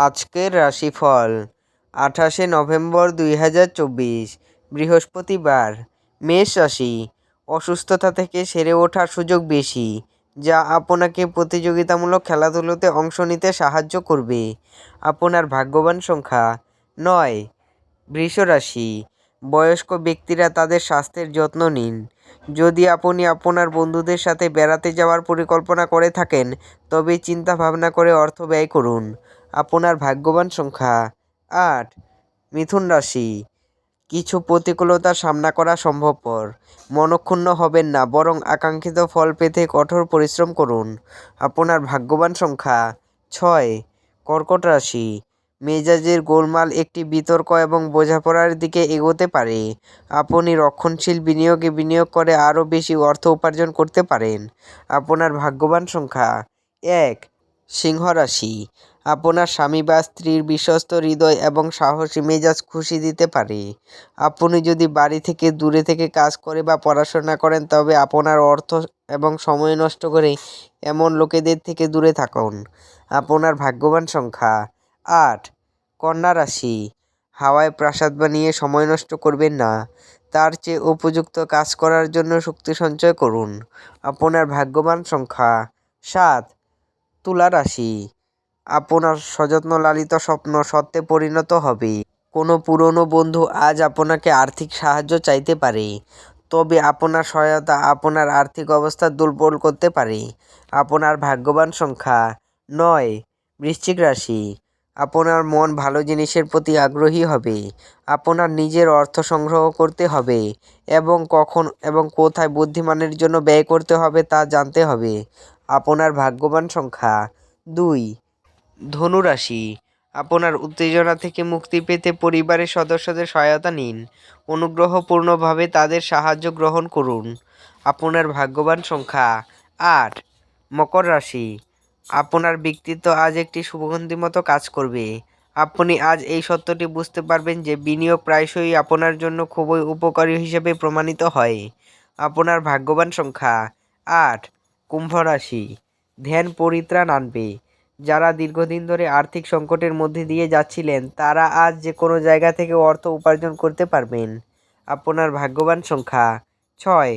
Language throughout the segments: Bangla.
আজকের রাশিফল 28 নভেম্বর 2024 বৃহস্পতিবার। মেষ রাশি, অসুস্থতা থেকে সেরে ওঠার সুযোগ বেশি, যা আপনাকে প্রতিযোগিতামূলক খেলাধুলোতে অংশ নিতে সাহায্য করবে। আপনার ভাগ্যবান সংখ্যা 9। বৃষ রাশি, বয়স্ক ব্যক্তিরা তাদের স্বাস্থ্যের যত্ন নিন। যদি আপনি আপনার বন্ধুদের সাথে বেড়াতে যাওয়ার পরিকল্পনা করে থাকেন, তবে চিন্তা ভাবনা করে অর্থ ব্যয় করুন। আপনার ভাগ্যবান সংখ্যা 8। মিথুন রাশি, কিছু প্রতিকূলতার সামনা করা সম্ভবপর। মনক্ষুণ্ণ হবেন না, বরং আকাঙ্ক্ষিত ফল পেতে কঠোর পরিশ্রম করুন। আপনার ভাগ্যবান সংখ্যা 6। কর্কট রাশি, মেজাজের গোলমাল একটি বিতর্ক এবং বোঝাপড়ার দিকে এগোতে পারে। আপনি রক্ষণশীল বিনিয়োগে বিনিয়োগ করে আরও বেশি অর্থ উপার্জন করতে পারেন। আপনার ভাগ্যবান সংখ্যা 1। সিংহ রাশি, আপনার স্বামী বা স্ত্রীর বিশ্বস্ত হৃদয় এবং সাহসী মেজাজ খুশি দিতে পারে। আপনি যদি বাড়ি থেকে দূরে থেকে কাজ করে বা পড়াশোনা করেন, তবে আপনার অর্থ এবং সময় নষ্ট করে এমন লোকেদের থেকে দূরে থাকুন। আপনার ভাগ্যবান সংখ্যা 8। কন্যা রাশি, হাওয়ায় প্রাসাদ বানিয়ে সময় নষ্ট করবেন না, তার চেয়ে উপযুক্ত কাজ করার জন্য শক্তি সঞ্চয় করুন। আপনার ভাগ্যবান সংখ্যা 7। তুলা রাশি, আপনার সযত্ন লালিত স্বপ্ন সত্যে পরিণত হবে। কোনো পুরনো বন্ধু আজ আপনাকে আর্থিক সাহায্য চাইতে পারে, তবে আপনার সহায়তা আপনার আর্থিক অবস্থা দুর্বল করতে পারে। আপনার ভাগ্যবান সংখ্যা 9। বৃশ্চিক রাশি, আপনার মন ভালো জিনিসের প্রতি আগ্রহী হবে। আপনার নিজের অর্থ সংগ্রহ করতে হবে এবং কখন এবং কোথায় বুদ্ধিমানের জন্য ব্যয় করতে হবে তা জানতে হবে। আপনার ভাগ্যবান সংখ্যা 2। ধনু রাশি, আপনার উত্তেজনা থেকে মুক্তি পেতে পরিবারের সদস্যদের সহায়তা নিন। অনুগ্রহপূর্ণভাবে তাদের সাহায্য গ্রহণ করুন। আপনার ভাগ্যবান সংখ্যা 8। মকর রাশি, আপনার ব্যক্তিত্ব আজ একটি সুগন্ধি মতো কাজ করবে। আপনি আজ এই সত্যটি বুঝতে পারবেন যে বিনিয়োগ প্রায়শই আপনার জন্য খুবই উপকারী হিসেবে প্রমাণিত হয়। আপনার ভাগ্যবান সংখ্যা 8। কুম্ভ রাশি, ধ্যান পরিত্রাণ আনবে। যারা দীর্ঘদিন ধরে আর্থিক সংকটের মধ্যে দিয়ে যাচ্ছিলেন, তারা আজ যে কোনো জায়গা থেকে অর্থ উপার্জন করতে পারবেন। আপনার ভাগ্যবান সংখ্যা 6।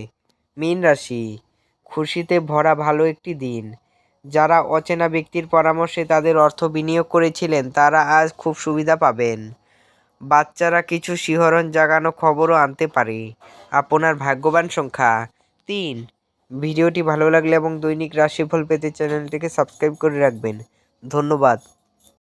মীন রাশি, খুশিতে ভরা ভালো একটি দিন। যারা অচেনা ব্যক্তির পরামর্শে তাদের অর্থ বিনিয়োগ করেছিলেন, তারা আজ খুব সুবিধা পাবেন। বাচ্চারা কিছু শিহরণ জাগানো খবরও আনতে পারে। আপনার ভাগ্যবান সংখ্যা 3। ভিডিওটি ভালো লাগলে এবং দৈনিক রাশিফল পেতে চ্যানেলটিকে সাবস্ক্রাইব করে রাখবেন। ধন্যবাদ।